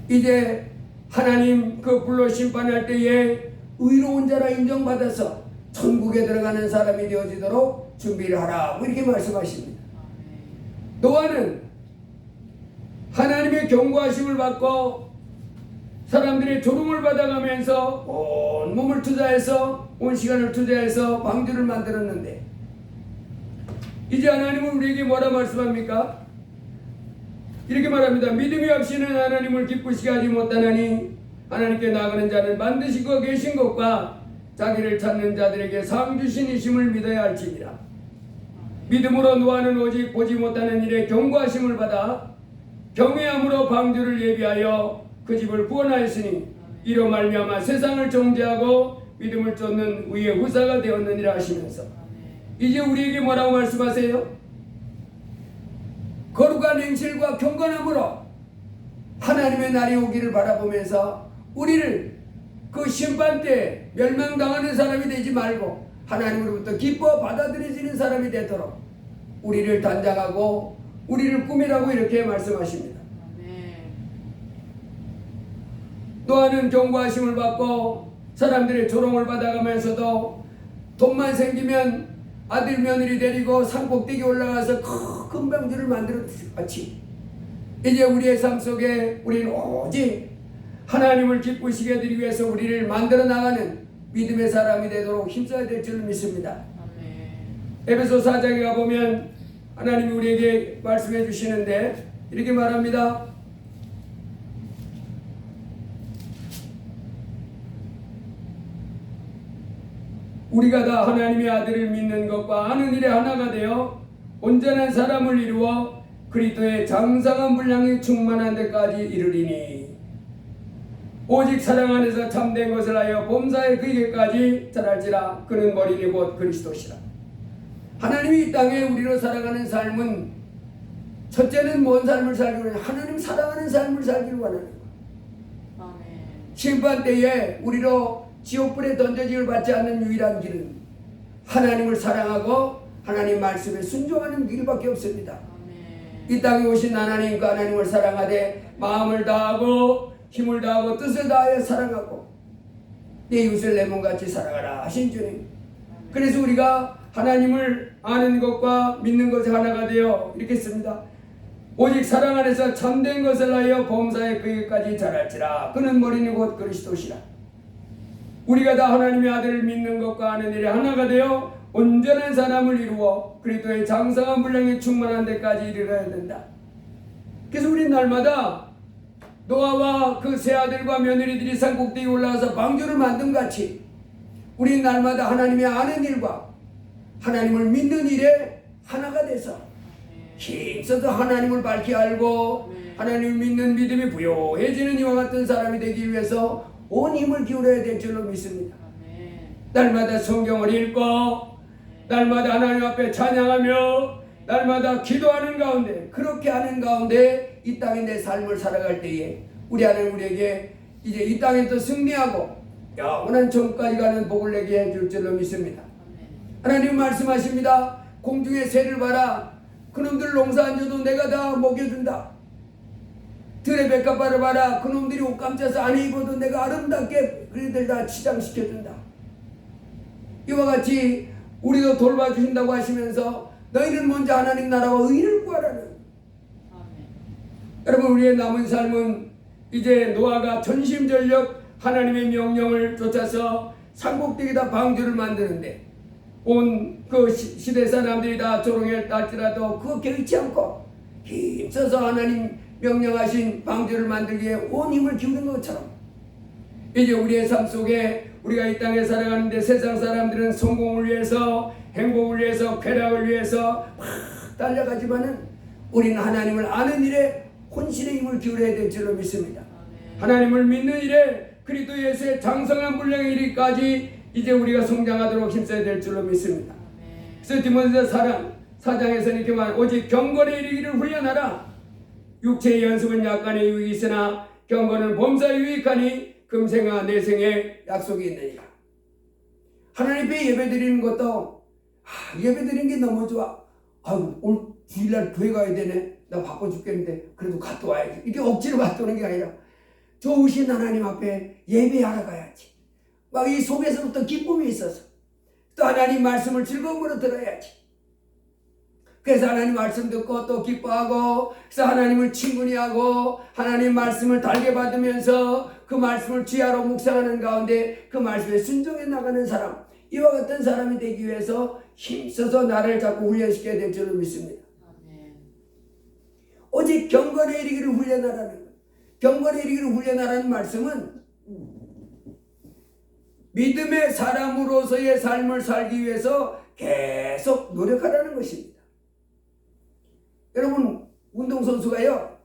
이제 하나님 그 불로 심판할 때에 의로운 자라 인정받아서 천국에 들어가는 사람이 되어지도록 준비를 하라고 이렇게 말씀하십니다. 노아는 하나님의 경고하심을 받고 사람들의 조롱을 받아가면서 온 몸을 투자해서 온 시간을 투자해서 방주를 만들었는데 이제 하나님은 우리에게 뭐라 말씀합니까? 이렇게 말합니다. 믿음이 없이는 하나님을 기쁘시게 하지 못하나니 하나님께 나가는 자는 반드시 그 계신 것과 자기를 찾는 자들에게 상 주신 이심을 믿어야 할지니라. 믿음으로 노아는 오직 보지 못하는 일에 경고하심을 받아 경외함으로 방주를 예비하여 그 집을 구원하였으니 이로 말미암아 세상을 정죄하고 믿음을 쫓는 의의 후사가 되었느니라 하시면서 이제 우리에게 뭐라고 말씀하세요? 거룩한 행실과 경건함으로 하나님의 날이 오기를 바라보면서 우리를 그 심판 때 멸망당하는 사람이 되지 말고 하나님으로부터 기뻐 받아들여지는 사람이 되도록 우리를 단장하고 우리를 꾸미라고 이렇게 말씀하십니다. 노아는 경고하심을 받고 사람들의 조롱을 받아가면서도 돈만 생기면 아들 며느리 데리고 산 꼭대기 올라가서 큰 방주를 만들었지. 이제 우리의 삶 속에 우리는 오직 하나님을 기쁘시게 해드리기 위해서 우리를 만들어 나가는 믿음의 사람이 되도록 힘써야 될 줄 믿습니다. 에베소 4장에 가보면 하나님이 우리에게 말씀해 주시는데 이렇게 말합니다. 우리가 다 하나님의 아들을 믿는 것과 아는 일에 하나가 되어 온전한 사람을 이루어 그리스도의 장성한 분량이 충만한 데까지 이르리니 오직 사랑 안에서 참된 것을 하여 범사에 그에게까지 자랄지라. 그는 머리니 곧 그리스도시라. 하나님이 이 땅에 우리로 살아가는 삶은 첫째는 뭔 삶을 살기로 원해요? 하나님 사랑하는 삶을 살기를 원하는 거예요. 아멘. 심판 때에 우리로 지옥불에 던져짐을 받지 않는 유일한 길은 하나님을 사랑하고 하나님 말씀에 순종하는 길밖에 없습니다. 아멘. 이 땅에 오신 하나님과 하나님을 사랑하되 마음을 다하고 힘을 다하고 뜻을 다하여 사랑하고 내 이웃을 내 몸같이 사랑하라 하신 주님. 그래서 우리가 하나님을 아는 것과 믿는 것이 하나가 되어 이렇게 씁니다. 오직 사랑 안에서 참된 것을 하여 범사에 그에까지 자랄지라. 그는 머리니 곧 그리스도시라. 우리가 다 하나님의 아들을 믿는 것과 아는 일에 하나가 되어 온전한 사람을 이루어 그리스도의 장성한 분량에 충만한 데까지 이르러야 된다. 그래서 우리 날마다 노아와 그 세 아들과 며느리들이 산 꼭대기에 올라와서 방주를 만든 같이 우리 날마다 하나님의 아는 일과 하나님을 믿는 일에 하나가 돼서 힘써서 하나님을 밝히 알고 하나님을 믿는 믿음이 부요해지는 이와 같은 사람이 되기 위해서 온 힘을 기울여야 될 줄로 믿습니다. 날마다 성경을 읽고 날마다 하나님 앞에 찬양하며 날마다 기도하는 가운데 그렇게 하는 가운데 이 땅에 내 삶을 살아갈 때에 우리 하나님 우리에게 이제 이 땅에서 승리하고 영원한 천국까지 가는 복을 내게 해줄 줄로 믿습니다. 하나님 말씀하십니다. 공중의 새를 봐라. 그놈들 농사 안 줘도 내가 다 먹여준다. 들의 백합화를 봐라. 그놈들이 옷 감싸서 안에 입어도 내가 아름답게 그들을 다 치장시켜준다. 이와 같이 우리도 돌봐주신다고 하시면서 너희는 먼저 하나님 나라와 의를 구하라는. 아멘. 여러분 우리의 남은 삶은 이제 노아가 전심전력 하나님의 명령을 쫓아서 산꼭대기에다 방주를 만드는데 온 그 시대 사람들이 다 조롱을 딸지라도 그거 개의치 않고 힘써서 하나님 명령하신 방주를 만들기에 온 힘을 기울인 것처럼 이제 우리의 삶 속에 우리가 이 땅에 살아가는데 세상 사람들은 성공을 위해서 행복을 위해서 쾌락을 위해서 막 달려가지만은 우리는 하나님을 아는 일에 혼신의 힘을 기울여야 될 줄로 믿습니다. 하나님을 믿는 일에 그리스도 예수의 장성한 분량에 이르기까지 이제 우리가 성장하도록 힘써야 될 줄로 믿습니다. 그래서 디모데서 4장에서는 이렇게 말 오직 경건에 이르기를 훈련하라. 육체의 연습은 약간의 유익이 있으나 경건은 범사에 유익하니 금생과 내생에 약속이 있느니라. 하나님 앞에 예배 드리는 것도 예배 드리는 게 너무 좋아. 아유 오늘 주일날 교회 가야 되네. 나 바빠 죽겠는데 그래도 갔다 와야지. 이렇게 억지로 갔다 오는 게 아니라 좋으신 하나님 앞에 예배하러 가야지. 막 이 속에서부터 기쁨이 있어서 또 하나님 말씀을 즐거움으로 들어야지. 그래서 하나님 말씀 듣고 또 기뻐하고 그래서 하나님을 친근히 하고 하나님 말씀을 달게 받으면서 그 말씀을 지하로 묵상하는 가운데 그 말씀에 순종해 나가는 사람, 이와 같은 사람이 되기 위해서 힘써서 나를 자꾸 훈련시켜야 될 줄을 믿습니다. 아멘. 오직 경건에 이르기를 훈련하라는 거예요. 경건에 이르기를 훈련하라는 말씀은 믿음의 사람으로서의 삶을 살기 위해서 계속 노력하라는 것입니다. 여러분 운동선수가요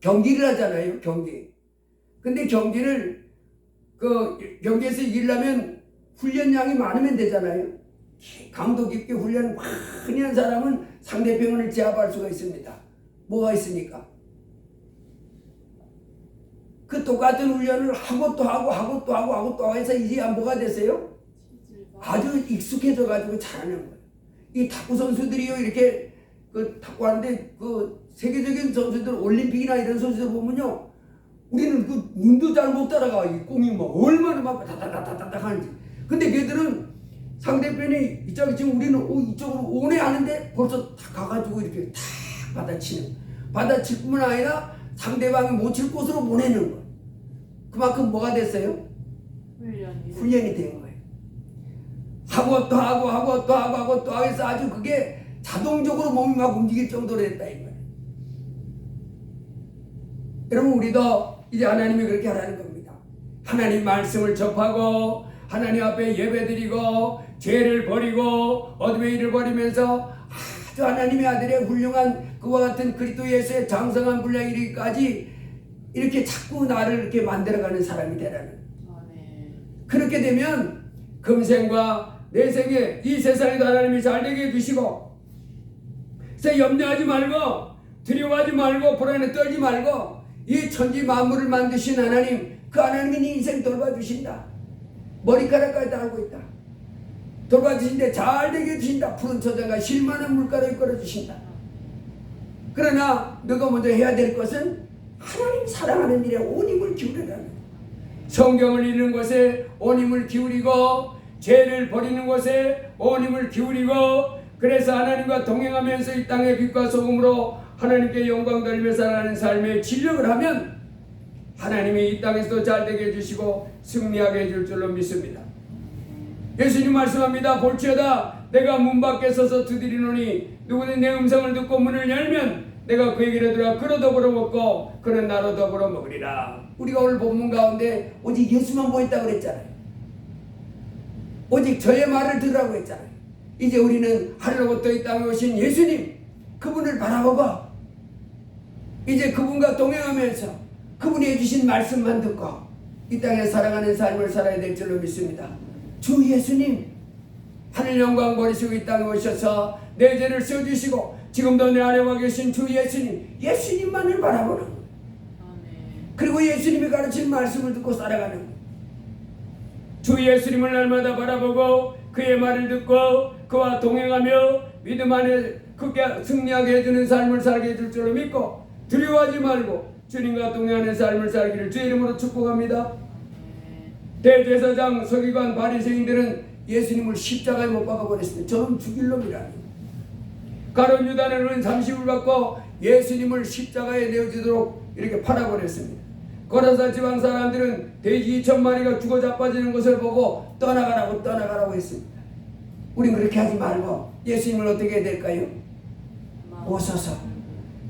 경기를 하잖아요. 경기. 근데 경기를 경기에서 이기려면 훈련량이 많으면 되잖아요. 강도 깊게 훈련을 많이 한 사람은 상대편을 제압할 수가 있습니다. 뭐가 있으니까? 그 똑같은 훈련을 하고 또 하고 해서 이제 뭐가 됐어요? 아주 익숙해져 가지고 잘하는 거예요. 이 탁구 선수들이요 이렇게 그 탁구하는데 그 세계적인 선수들 올림픽이나 이런 선수들 보면요 우리는 그 눈도 잘 못 따라가. 이 공이 막 얼마나 막 다다다다닥 하는지. 근데 걔들은 상대편이 이쪽에 지금 우리는 이쪽으로 오네 하는데 벌써 다 가가지고 이렇게 탁 받아칠 뿐만 아니라 상대방이 못 칠 곳으로 보내는 거예요. 그만큼 뭐가 됐어요? 훈련이 된 거예요. 하고 또 해서 아주 그게 자동적으로 몸이 막 움직일 정도로 됐다 이 말이에요. 여러분 우리도 이제 하나님이 그렇게 하라는 겁니다. 하나님 말씀을 접하고 하나님 앞에 예배드리고 죄를 버리고 어둠의 일을 버리면서 아주 하나님의 아들의 훌륭한 그와 같은 그리스도 예수의 장성한 분량에 이르기까지 이렇게 자꾸 나를 이렇게 만들어가는 사람이 되라는. 아멘. 그렇게 되면 금생과 내 생에 이 세상에도 하나님이 잘되게 해주시고, 그래서 염려하지 말고 두려워하지 말고 불안에 떨지 말고 이 천지 만물을 만드신 하나님, 그 하나님이 네 인생 돌봐주신다. 머리카락까지 다 알고 있다. 돌봐주신데 잘되게 해주신다. 푸른 초장과 실만한 물가로 이끌어주신다. 그러나 너가 먼저 해야 될 것은 하나님 사랑하는 일에 온 힘을 기울여라. 성경을 읽는 것에 온 힘을 기울이고 죄를 버리는 것에 온 힘을 기울이고, 그래서 하나님과 동행하면서 이 땅의 빛과 소금으로 하나님께 영광 돌리며 살아가는 삶에 진력을 하면 하나님이 이 땅에서도 잘되게 해주시고 승리하게 해줄 줄로 믿습니다. 예수님 말씀합니다. 볼지어다 내가 문 밖에 서서 두드리노니 누구든 내 음성을 듣고 문을 열면 내가 그에게로 들어가 그로 더불어 먹고 그는 나로 더불어 먹으리라. 우리가 오늘 본문 가운데 오직 예수만 보였다고 그랬잖아요. 오직 저의 말을 들으라고 했잖아요. 이제 우리는 하늘로부터 이 땅에 오신 예수님, 그분을 바라보고 이제 그분과 동행하면서 그분이 해주신 말씀만 듣고 이 땅에 살아가는 삶을 살아야 될 줄로 믿습니다. 주 예수님, 하늘 영광 버리시고 이 땅에 오셔서 내 죄를 씌워주시고 지금도 내 안에 와 계신 주 예수님, 예수님만을 바라보는 거예요. 그리고 예수님이 가르친 말씀을 듣고 살아가는 거예요. 주 예수님을 날마다 바라보고 그의 말을 듣고 그와 동행하며 믿음 안에 크게 승리하게 해주는 삶을 살게 해줄 줄로 믿고 두려워하지 말고 주님과 동행하는 삶을 살기를 주의 이름으로 축복합니다. 대제사장, 서기관, 바리새인들은 예수님을 십자가에 못 박아버렸습니다. 저는 죽일 놈이라니. 가룟 유다는 30을 받고 예수님을 십자가에 내어주도록 이렇게 팔아버렸습니다. 거라사 지방 사람들은 돼지 2,000마리가 죽어 자빠지는 것을 보고 떠나가라고 했습니다. 우린 그렇게 하지 말고 예수님을 어떻게 해야 될까요? 오셔서,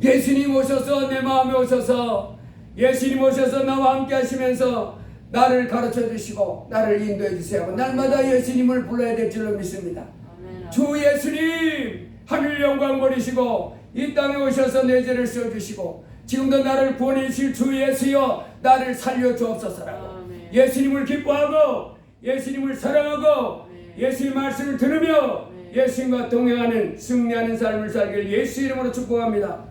예수님 오셔서 내 마음에 오셔서 예수님 오셔서 나와 함께 하시면서 나를 가르쳐 주시고 나를 인도해 주세요 하고 날마다 예수님을 불러야 될 줄로 믿습니다. 주 예수님, 하늘 영광 버리시고 이 땅에 오셔서 내 죄를 씌워주시고 지금도 나를 구원해 주실 주 예수여 나를 살려 주옵소서라고 예수님을 기뻐하고 예수님을 사랑하고 예수의 말씀을 들으며 예수님과 동행하는 승리하는 삶을 살길 예수 이름으로 축복합니다.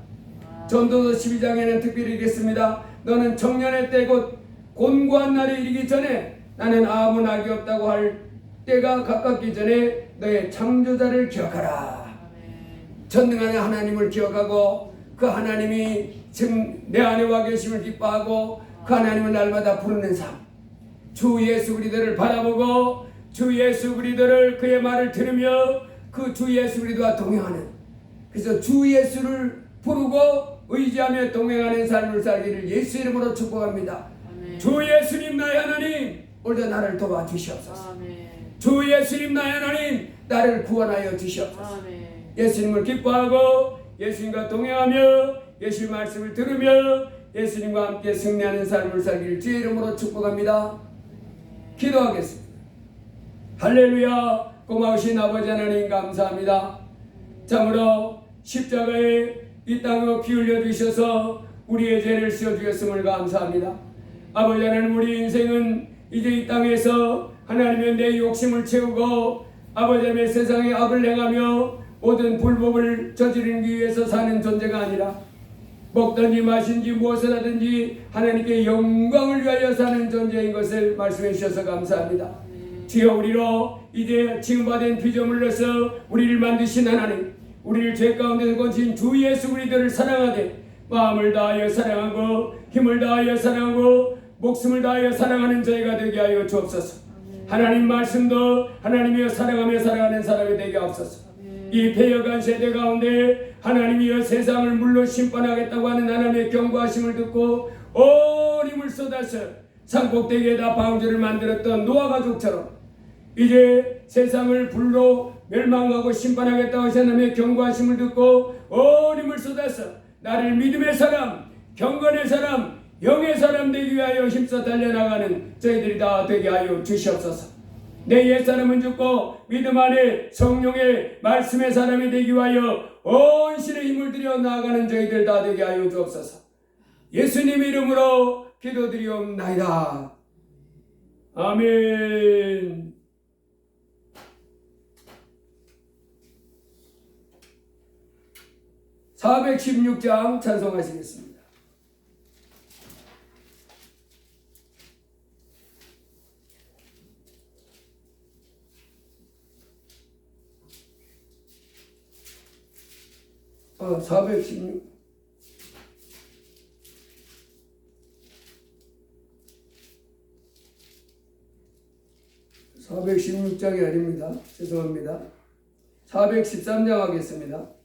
전도서 12장에는 특별히 읽겠습니다. 너는 청년의 때 곧 곤고한 날이 이르기 전에 나는 아무 낙이 없다고 할 때가 가깝기 전에 너의 창조자를 기억하라. 전능하는 하나님을 기억하고 그 하나님이 지금 내 안에 와 계심을 기뻐하고 그 하나님을 날마다 부르는 삶, 주 예수 그리스도를 바라보고 주 예수 그리스도를 그의 말을 들으며 그 주 예수 그리스도와 동행하는, 그래서 주 예수를 부르고 의지하며 동행하는 삶을 살기를 예수 이름으로 축복합니다. 아멘. 주 예수님 나의 하나님, 오늘도 나를 도와주시옵소서. 아멘. 주 예수님 나의 하나님, 나를 구원하여 주시옵소서. 아멘. 예수님을 기뻐하고 예수님과 동행하며 예수의 말씀을 들으며 예수님과 함께 승리하는 삶을 살기를 주의 이름으로 축복합니다. 기도하겠습니다. 할렐루야. 고마우신 아버지 하나님 감사합니다. 참으로 십자가에 이 땅으로 피 흘려 주셔서 우리의 죄를 씌워 주셨음을 감사합니다. 아버지 하나님, 우리 인생은 이제 이 땅에서 하나님의 내 욕심을 채우고 아버지 하나님의 세상에 악을 행하며 모든 불법을 저지르기 위해서 사는 존재가 아니라 먹든지 마신지 무엇을 하든지 하나님께 영광을 위하여 사는 존재인 것을 말씀해 주셔서 감사합니다. 주여, 우리로 이제 징받은 피조물로서 우리를 만드신 하나님, 우리를 죄 가운데서 건진 주 예수 그리스도를 사랑하되 마음을 다하여 사랑하고 힘을 다하여 사랑하고 목숨을 다하여 사랑하는 저희가 되게 하여 주옵소서. 하나님 말씀도 하나님이여 사랑하며 살아가는 사람이 되게 하옵소서. 이 패역한 세대 가운데 하나님이여 세상을 물로 심판하겠다고 하는 하나님의 경고하심을 듣고 온 힘을 쏟아서 산꼭대기에다 방주를 만들었던 노아 가족처럼 이제 세상을 불로 멸망하고 심판하겠다고 하신 하나님의 경고하심을 듣고 온 힘을 쏟아서 나를 믿음의 사람, 경건의 사람, 영의 사람 되기 위하여 힘써 달려나가는 저희들이 다 되게 하여 주시옵소서. 내 옛사람은 죽고 믿음 안에 성령의 말씀의 사람이 되기 위하여 온 신의 힘을 들여 나아가는 저희들 다 되게 하여 주옵소서. 예수님 이름으로 기도드리옵나이다. 아멘. 416장 찬송하시겠습니다. 아, 416. 416장이 아닙니다. 죄송합니다. 413장 하겠습니다.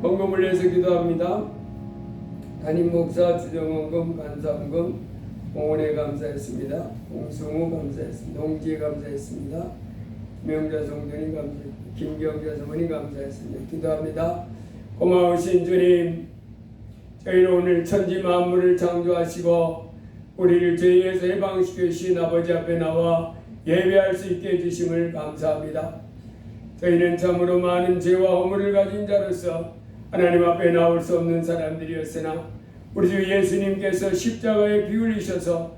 헌금을 내서 기도합니다. 담임 목사 주정원금 간사원금 공원에 감사했습니다. 공승우 감사했습니다. 동지에 감사했습니다. 김영자 성전이 감사했습니다. 김경자 성원이 감사했습니다. 기도합니다. 고마우신 주님, 저희는 오늘 천지 만물을 창조하시고 우리를 죄에서 해방시켜 주신 아버지 앞에 나와 예배할 수 있게 해주심을 감사합니다. 저희는 참으로 많은 죄와 허물을 가진 자로서 하나님 앞에 나올 수 없는 사람들이었으나 우리 주 예수님께서 십자가에 피 흘리셔서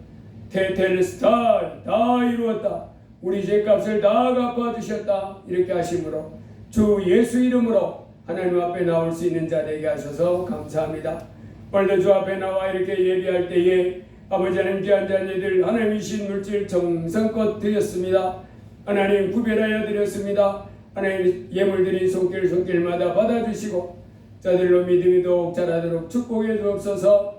테텔레스탈 다 이루었다, 우리 죄값을 다 갚아주셨다 이렇게 하심으로 주 예수 이름으로 하나님 앞에 나올 수 있는 자 되게 하셔서 감사합니다. 오늘도 주 앞에 나와 이렇게 예배할 때에 아버지 하나님 귀한 자녀들 하나님이신 물질 정성껏 드렸습니다. 하나님 구별하여 드렸습니다. 하나님 예물들이 손길마다 받아주시고 자들로 믿음이 더욱 자라도록 축복해 주옵소서.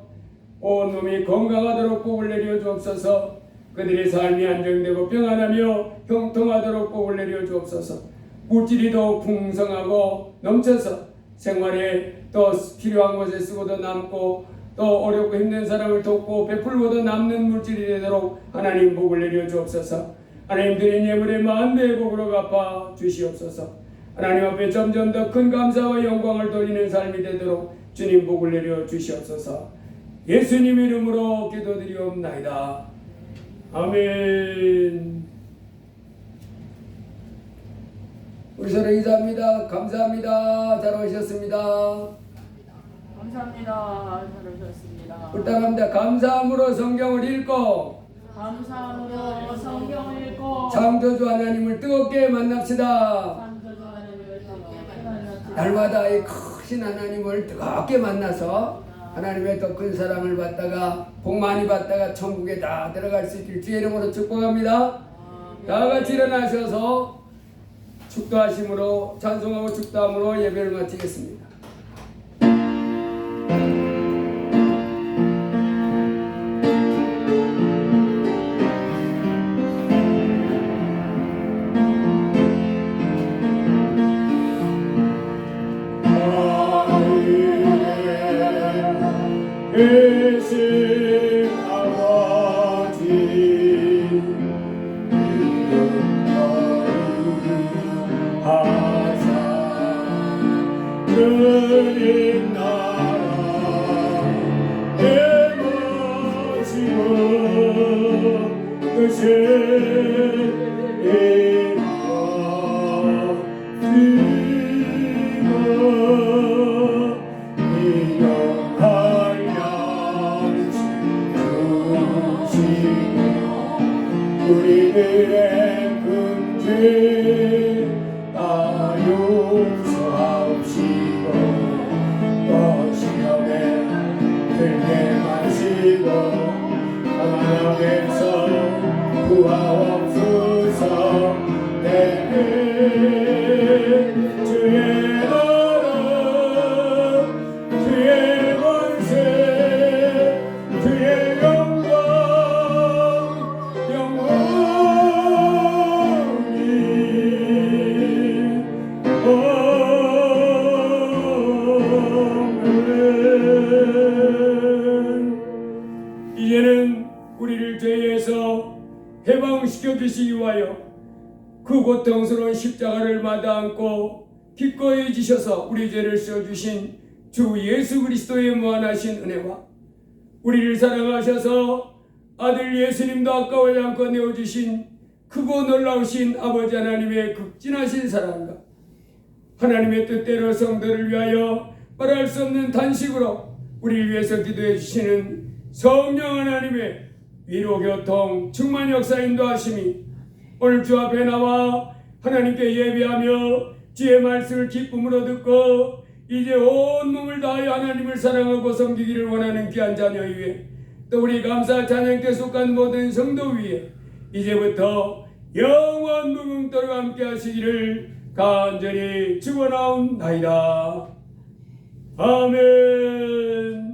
온 놈이 건강하도록 복을 내려 주옵소서. 그들의 삶이 안정되고 평안하며 형통하도록 복을 내려 주옵소서. 물질이 더욱 풍성하고 넘쳐서 생활에 더 필요한 것에 쓰고 더 남고 또 어렵고 힘든 사람을 돕고 베풀고 더 남는 물질이 되도록 하나님 복을 내려 주옵소서. 하나님 드린 예물의 만배의 복으로 갚아 주시옵소서. 하나님 앞에 점점 더 큰 감사와 영광을 돌리는 삶이 되도록 주님 복을 내려 주시옵소서. 예수님 이름으로 기도드리옵나이다. 아멘. 우리 서로 인사합니다. 감사합니다. 잘 오셨습니다. 감사합니다. 잘 오셨습니다. 불타갑니다. 감사함으로 성경을 읽고 감사함으로 성경을 읽고 창조주 하나님을 뜨겁게 만납시다. 창조주 하나님을 뜨겁게 만납시다. 날마다 이 크신 하나님을 뜨겁게 만나서 하나님의 더 큰 사랑을 받다가 복 많이 받다가 천국에 다 들어갈 수 있길 주의 이름으로 축복합니다. 다 같이 일어나셔서 축도하심으로 찬송하고 축도함으로 예배를 마치겠습니다. 계신 아버지 하사 주님 나라 해보시고 그신 우리들의 금죄 다 용서하옵시고 또 시험에 들게 마시고 다만 앞에서 구하옵소서. 내게 주의 나라 주의 권세 주의 영광 이제는 우리를 죄에서 해방시켜 주시기 위하여 그 고통스러운 십자가를 마다안고 기꺼이 지셔서 우리 죄를 씌워주신 주 예수 그리스도의 무한하신 은혜와 우리를 사랑하셔서 아들 예수님도 아까워하지 않고 내어주신 크고 놀라우신 아버지 하나님의 극진하신 사랑과 하나님의 뜻대로 성도를 위하여 말할 수 없는 단식으로 우리를 위해서 기도해 주시는 성령 하나님의 위로 교통 충만 역사 인도하심이 오늘 주 앞에 나와 하나님께 예배하며 주의 말씀을 기쁨으로 듣고 이제 온 몸을 다하여 하나님을 사랑하고 섬기기를 원하는 귀한 자녀 위에 또 우리 감사 찬양께 속한 모든 성도 위에 이제부터 영원 무궁토록 함께 하시기를 간절히 축원하옵나이다. 아멘.